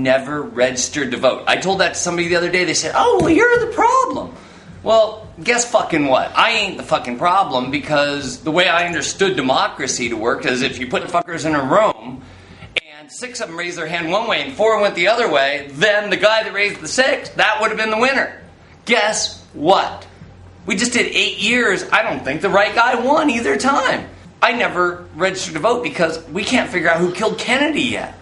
never registered to vote. I told that to somebody the other day. They said, oh, well, you're the problem. Well, guess fucking what? I ain't the fucking problem, because the way I understood democracy to work is if you put fuckers in a room and 6 of them raised their hand one way and 4 went the other way, then the guy that raised the 6, that would have been the winner. Guess what? We just did 8 years. I don't think the right guy won either time. I never registered to vote because we can't figure out who killed Kennedy yet.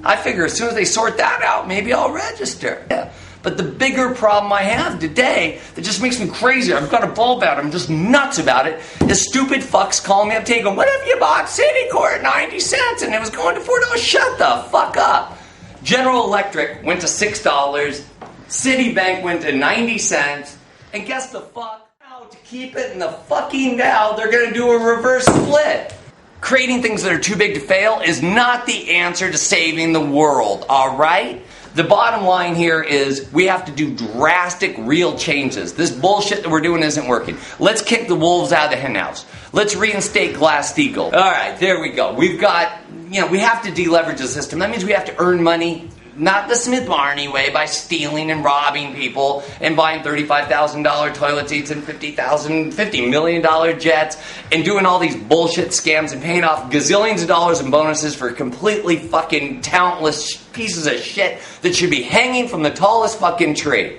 I figure as soon as they sort that out, maybe I'll register. Yeah. But the bigger problem I have today that just makes me crazy, I've got a bulb out, I'm just nuts about it, is stupid fucks calling me up taking, what if you bought Citicorp at 90 cents and it was going to $4? Shut the fuck up. General Electric went to $6, Citibank went to 90 cents, and guess the fuck? Now, to keep it in the fucking Dow, they're going to do a reverse split. Creating things that are too big to fail is not the answer to saving the world, alright? The bottom line here is we have to do drastic, real changes. This bullshit that we're doing isn't working. Let's kick the wolves out of the henhouse. Let's reinstate Glass-Steagall. Alright, there we go. We've got, we have to deleverage the system. That means we have to earn money, not the Smith-Barney way, by stealing and robbing people and buying $35,000 toilet seats and $50 million jets and doing all these bullshit scams and paying off gazillions of dollars in bonuses for completely fucking talentless pieces of shit that should be hanging from the tallest fucking tree.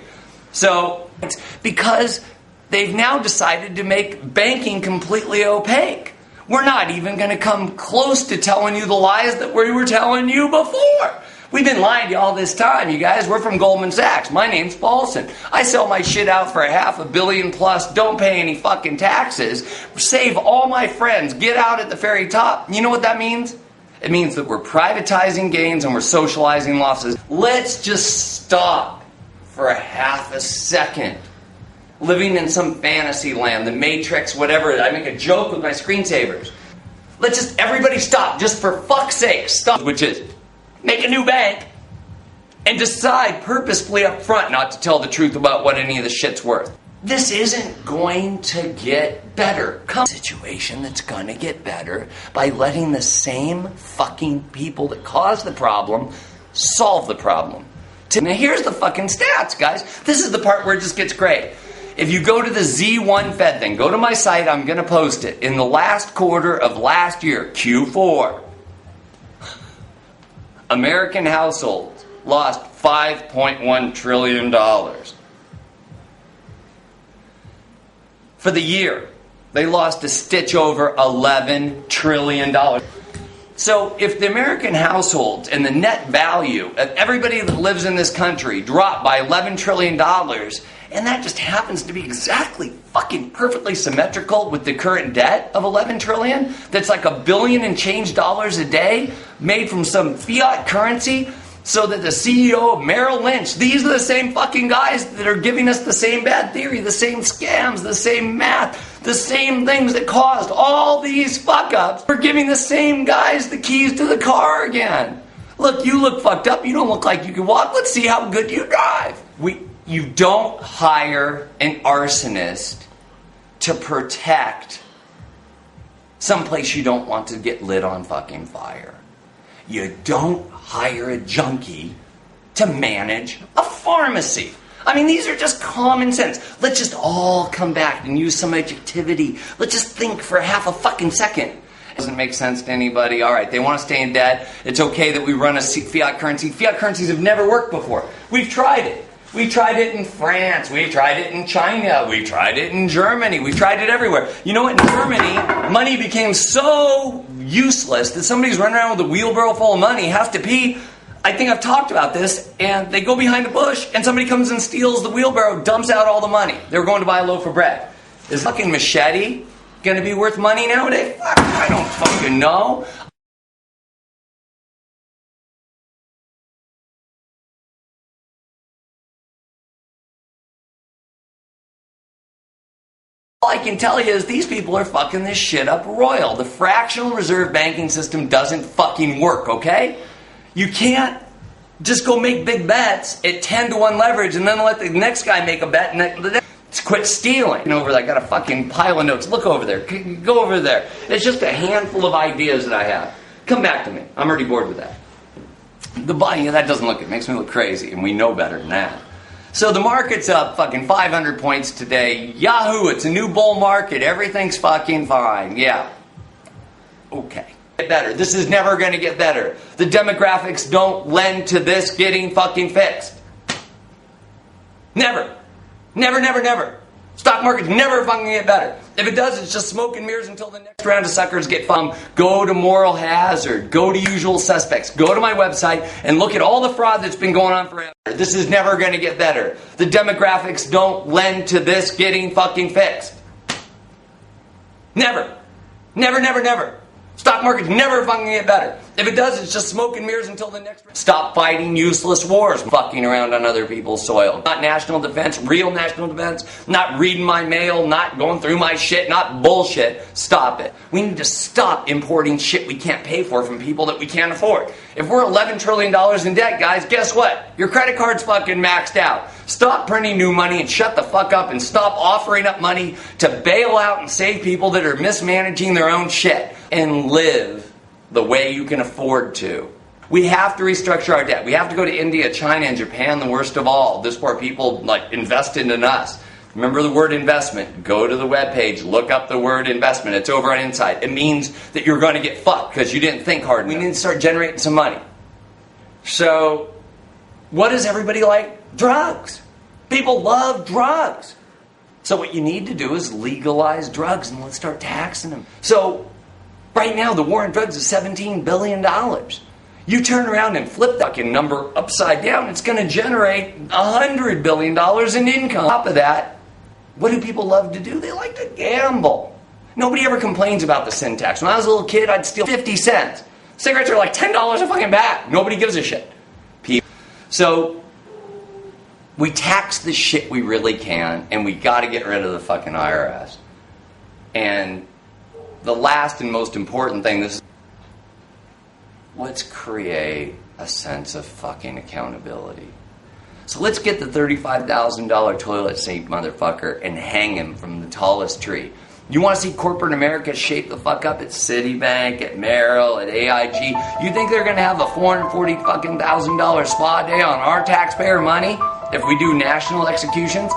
So, it's because they've now decided to make banking completely opaque. We're not even going to come close to telling you the lies that we were telling you before. We've been lying to you all this time, you guys. We're from Goldman Sachs. My name's Paulson. I sell my shit out for $500 million plus, don't pay any fucking taxes, save all my friends, get out at the very top. You know what that means? It means that we're privatizing gains and we're socializing losses. Let's just stop for a half a second living in some fantasy land, the Matrix, whatever. I make a joke with my screensavers. Let's just, everybody stop, just for fuck's sake, stop. Which is, make a new bank and decide purposefully up front not to tell the truth about what any of the shit's worth. This isn't going to get better. Come situation that's going to get better by letting the same fucking people that caused the problem solve the problem. Now here's the fucking stats, guys. This is the part where it just gets great. If you go to the Z1 Fed thing, go to my site, I'm going to post it. In the last quarter of last year, Q4, American households lost $5.1 trillion. For the year, they lost a stitch over $11 trillion. So if the American households and the net value of everybody that lives in this country dropped by $11 trillion, and that just happens to be exactly fucking perfectly symmetrical with the current debt of $11 trillion, that's like $1 billion and change dollars a day made from some fiat currency, so that the CEO of Merrill Lynch, these are the same fucking guys that are giving us the same bad theory, the same scams, the same math, the same things that caused all these fuck-ups. We're giving the same guys the keys to the car again. Look, you look fucked up. You don't look like you can walk. Let's see how good you drive. You don't hire an arsonist to protect someplace you don't want to get lit on fucking fire. You don't hire a junkie to manage a pharmacy. I mean, these are just common sense. Let's just all come back and use some objectivity. Let's just think for half a fucking second. Doesn't make sense to anybody. All right, they want to stay in debt. It's okay that we run a fiat currency. Fiat currencies have never worked before. We've tried it. We tried it in France. We tried it in China. We tried it in Germany. We tried it everywhere. You know what? In Germany, money became so useless that somebody's running around with a wheelbarrow full of money, has to pee. I think I've talked about this, and they go behind a bush, and somebody comes and steals the wheelbarrow, dumps out all the money. They were going to buy a loaf of bread. Is fucking machete going to be worth money nowadays? I don't fucking know. All I can tell you is these people are fucking this shit up royal. The fractional reserve banking system doesn't fucking work, okay? You can't just go make big bets at 10 to 1 leverage and then let the next guy make a bet and quit stealing. Over there, I got a fucking pile of notes. Look over there. Go over there. It's just a handful of ideas that I have. Come back to me. I'm already bored with that. That doesn't look, it makes me look crazy, and we know better than that. So the market's up fucking 500 points today. Yahoo, it's a new bull market. Everything's fucking fine. Yeah. Okay. Get better. This is never going to get better. The demographics don't lend to this getting fucking fixed. Never. Never, never, never. Stock market's never fucking get better. If it does, it's just smoke and mirrors until the next round of suckers get fun. Go to Moral Hazard. Go to Usual Suspects. Go to my website and look at all the fraud that's been going on forever. This is never going to get better. The demographics don't lend to this getting fucking fixed. Never. Never, never, never. Stock market's never fucking get better. If it does, it's just smoke and mirrors until the next... Stop fighting useless wars, fucking around on other people's soil. Not national defense, real national defense, not reading my mail, not going through my shit, not bullshit. Stop it. We need to stop importing shit we can't pay for from people that we can't afford. If we're $11 trillion in debt, guys, guess what? Your credit card's fucking maxed out. Stop printing new money and shut the fuck up and stop offering up money to bail out and save people that are mismanaging their own shit. And live the way you can afford to. We have to restructure our debt. We have to go to India, China, and Japan, the worst of all. This where people invested in us. Remember the word investment. Go to the webpage, look up the word investment. It's over on Insight. It means that you're going to get fucked because you didn't think hard enough. We need to start generating some money. So, what does everybody like? Drugs. People love drugs. So what you need to do is legalize drugs and let's start taxing them. So, right now, the war on drugs is $17 billion. You turn around and flip that fucking number upside down, it's going to generate $100 billion in income. On top of that, what do people love to do? They like to gamble. Nobody ever complains about the sin tax. When I was a little kid, I'd steal 50 cents. Cigarettes are like $10 a fucking pack. Nobody gives a shit. So, we tax the shit we really can, and we got to get rid of the fucking IRS. And the last and most important thing, let's create a sense of fucking accountability. So let's get the $35,000 toilet seat motherfucker and hang him from the tallest tree. You want to see corporate America shape the fuck up at Citibank, at Merrill, at AIG? You think they're going to have a $440,000 spa day on our taxpayer money if we do national executions?